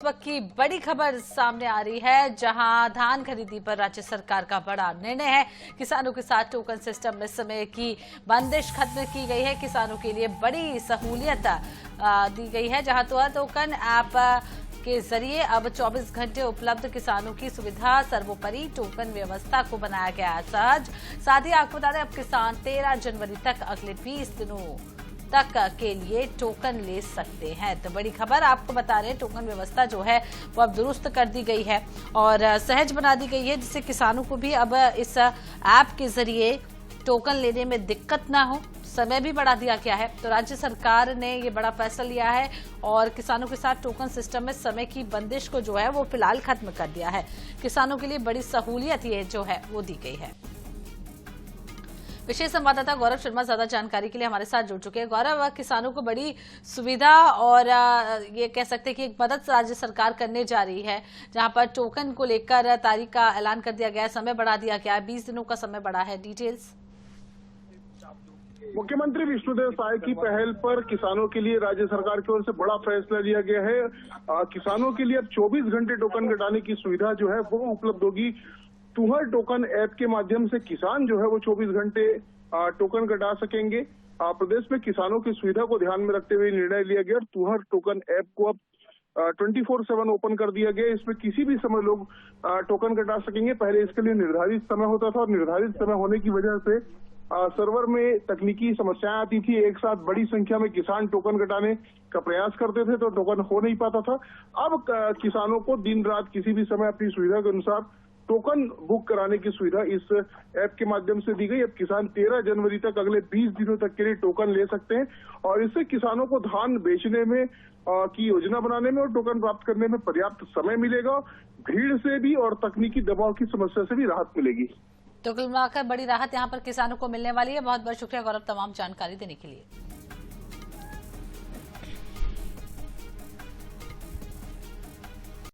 वक्त की बड़ी खबर सामने आ रही है, जहां धान खरीदी पर राज्य सरकार का बड़ा निर्णय है। किसानों के साथ टोकन सिस्टम में समय की बंदिश खत्म की गई है। किसानों के लिए बड़ी सहूलियत दी गई है, जहां तो टोकन ऐप के जरिए अब 24 घंटे उपलब्ध किसानों की सुविधा सर्वोपरि टोकन व्यवस्था को बनाया गया है सहज। साथ ही आपको बता दें, अब किसान 13 जनवरी तक अगले 20 दिनों तक के लिए टोकन ले सकते हैं। तो बड़ी खबर आपको बता रहे हैं, टोकन व्यवस्था जो है वो अब दुरुस्त कर दी गई है और सहज बना दी गई है, जिससे किसानों को भी अब इस ऐप के जरिए टोकन लेने में दिक्कत ना हो। समय भी बढ़ा दिया गया है। तो राज्य सरकार ने ये बड़ा फैसला लिया है और किसानों के साथ टोकन सिस्टम में समय की बंदिश को जो है वो फिलहाल खत्म कर दिया है। किसानों के लिए बड़ी सहूलियत ये जो है वो दी गई है। विशेष संवाददाता गौरव शर्मा ज्यादा जानकारी के लिए हमारे साथ जुड़ चुके हैं। गौरव, किसानों को बड़ी सुविधा और ये कह सकते हैं कि एक मदद राज्य सरकार करने जा रही है, जहां पर टोकन को लेकर तारीख का ऐलान कर दिया गया है, समय बढ़ा दिया गया है, 20 दिनों का समय बढ़ा है। डिटेल्स। मुख्यमंत्री विष्णुदेव साय की पहल पर किसानों के लिए राज्य सरकार की ओर से बड़ा फैसला लिया गया है। किसानों के लिए अब 24 घंटे टोकन कटाने की सुविधा जो है वो उपलब्ध होगी। तुहर टोकन ऐप के माध्यम से किसान जो है वो 24 घंटे टोकन कटा सकेंगे। प्रदेश में किसानों की सुविधा को ध्यान में रखते हुए निर्णय लिया गया और तुहर टोकन ऐप को अब 24/7 ओपन कर दिया गया। इसमें किसी भी समय लोग टोकन कटा सकेंगे। पहले इसके लिए निर्धारित समय होता था और निर्धारित समय होने की वजह से सर्वर में तकनीकी समस्याएं आती थी। एक साथ बड़ी संख्या में किसान टोकन कटाने का प्रयास करते थे तो टोकन हो नहीं पाता था। अब किसानों को दिन रात किसी भी समय अपनी सुविधा के अनुसार टोकन बुक कराने की सुविधा इस ऐप के माध्यम से दी गई। अब किसान 13 जनवरी तक अगले 20 दिनों तक के लिए टोकन ले सकते हैं और इससे किसानों को धान बेचने में की योजना बनाने में और टोकन प्राप्त करने में पर्याप्त समय मिलेगा। भीड़ से भी और तकनीकी दबाव की समस्या से भी राहत मिलेगी। तो कुल मिलाकर बड़ी राहत यहाँ पर किसानों को मिलने वाली है। बहुत बहुत शुक्रिया गौरव, तमाम जानकारी देने के लिए।